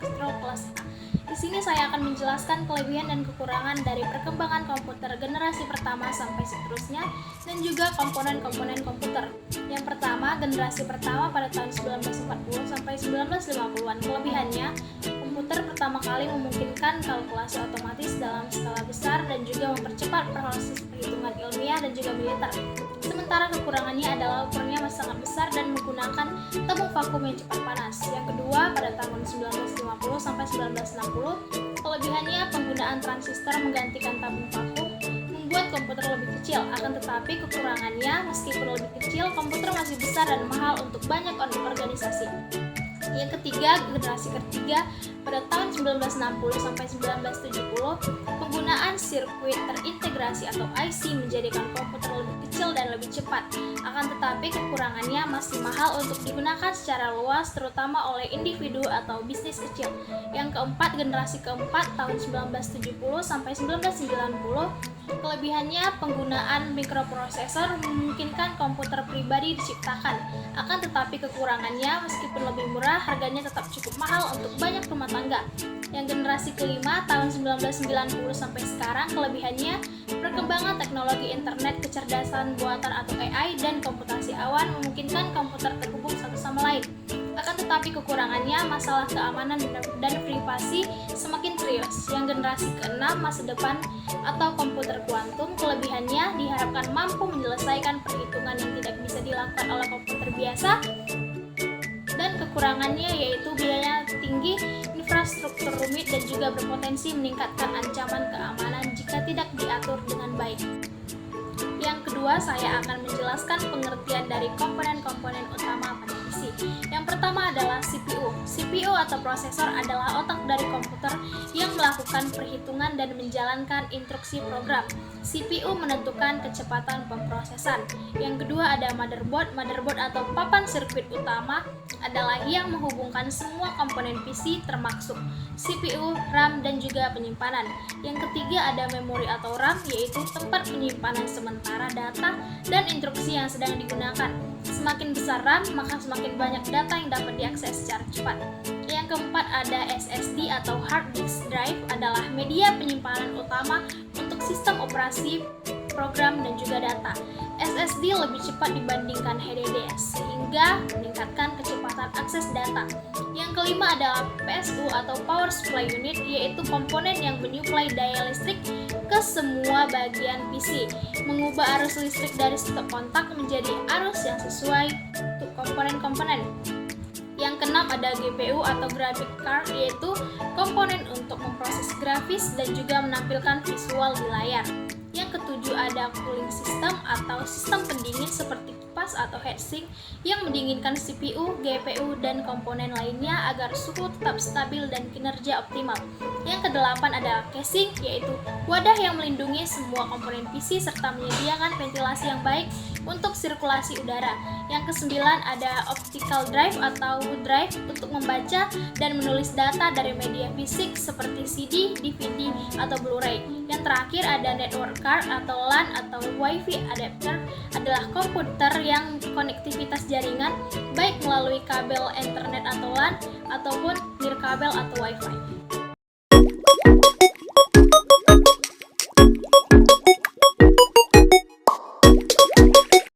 Elektro kelas A. Di sini saya akan menjelaskan kelebihan dan kekurangan dari perkembangan komputer generasi pertama sampai seterusnya dan juga komponen-komponen komputer. Yang pertama, generasi pertama pada tahun 1940 sampai 1950-an. Kelebihannya, komputer pertama kali memungkinkan kalkulasi otomatis dalam skala besar dan juga mempercepat proses perhitungan ilmiah dan juga militer. Sementara kekurangannya adalah ukurannya masih sangat besar dan menggunakan tabung vakum yang cepat panas. Yang kedua, pada tahun 1950 sampai 1960, kelebihannya penggunaan transistor menggantikan tabung vakum membuat komputer lebih kecil. Akan tetapi kekurangannya, meskipun lebih kecil, komputer masih besar dan mahal untuk banyak organisasi. Yang ketiga, generasi ketiga pada tahun 1960 sampai 1970, penggunaan sirkuit terintegrasi atau IC menjadikan komputer lebih kecil dan lebih cepat. Akan tetapi kekurangannya masih mahal untuk digunakan secara luas, terutama oleh individu atau bisnis kecil. Yang keempat, generasi keempat tahun 1970 sampai 1990, kelebihannya penggunaan mikroprosesor memungkinkan komputer pribadi diciptakan. Akan tetapi kekurangannya, meskipun lebih murah, harganya tetap cukup mahal untuk banyak rumah tangga. Yang generasi kelima tahun 1990 sampai sekarang, kelebihannya perkembangan teknologi internet, kecerdasan buatan atau AI, dan komputasi awan memungkinkan komputer terhubung satu sama lain. Akan tetapi kekurangannya, masalah keamanan dan privasi semakin serius. Yang generasi keenam, masa depan atau komputer kuantum, kelebihannya diharapkan mampu menyelesaikan perhitungan yang tidak bisa dilakukan oleh komputer biasa, dan kekurangannya yaitu biayanya tinggi, infrastruktur rumit, dan juga berpotensi meningkatkan ancaman keamanan jika tidak diatur dengan baik. Yang kedua, saya akan menjelaskan pengertian dari komponen-komponen utama pada PC. Yang pertama adalah CPU. CPU atau prosesor adalah otak dari komputer yang melakukan perhitungan dan menjalankan instruksi program. CPU menentukan kecepatan pemrosesan. Yang kedua ada motherboard. Motherboard atau papan sirkuit utama adalah yang menghubungkan semua komponen PC termasuk CPU, RAM, dan juga penyimpanan. Yang ketiga ada memori atau RAM, yaitu tempat penyimpanan sementara data dan instruksi yang sedang digunakan. Semakin besar RAM, maka semakin banyak data yang dapat diakses secara cepat. Yang keempat ada SSD atau hard disk drive, adalah media penyimpanan utama untuk sistem operasi, program, dan juga data. SSD lebih cepat dibandingkan HDD sehingga meningkatkan kecepatan akses data. Yang kelima adalah PSU atau Power Supply Unit, yaitu komponen yang menyuplai daya listrik ke semua bagian PC, mengubah arus listrik dari stop kontak menjadi arus yang sesuai untuk komponen-komponen. Yang keenam ada GPU atau Graphic Card, yaitu komponen untuk memproses grafis dan juga menampilkan visual di layar. Yang ketujuh ada cooling system atau sistem pendingin seperti kipas atau heatsink yang mendinginkan CPU, GPU, dan komponen lainnya agar suhu tetap stabil dan kinerja optimal. Yang kedelapan ada casing, yaitu wadah yang melindungi semua komponen PC serta menyediakan ventilasi yang baik untuk sirkulasi udara. Yang kesembilan ada optical drive atau drive untuk membaca dan menulis data dari media fisik seperti CD, DVD, atau Blu-ray. Yang terakhir ada network card atau LAN atau Wi-Fi adapter, adalah komputer yang konektivitas jaringan baik melalui kabel Ethernet atau LAN ataupun nirkabel atau Wi-Fi.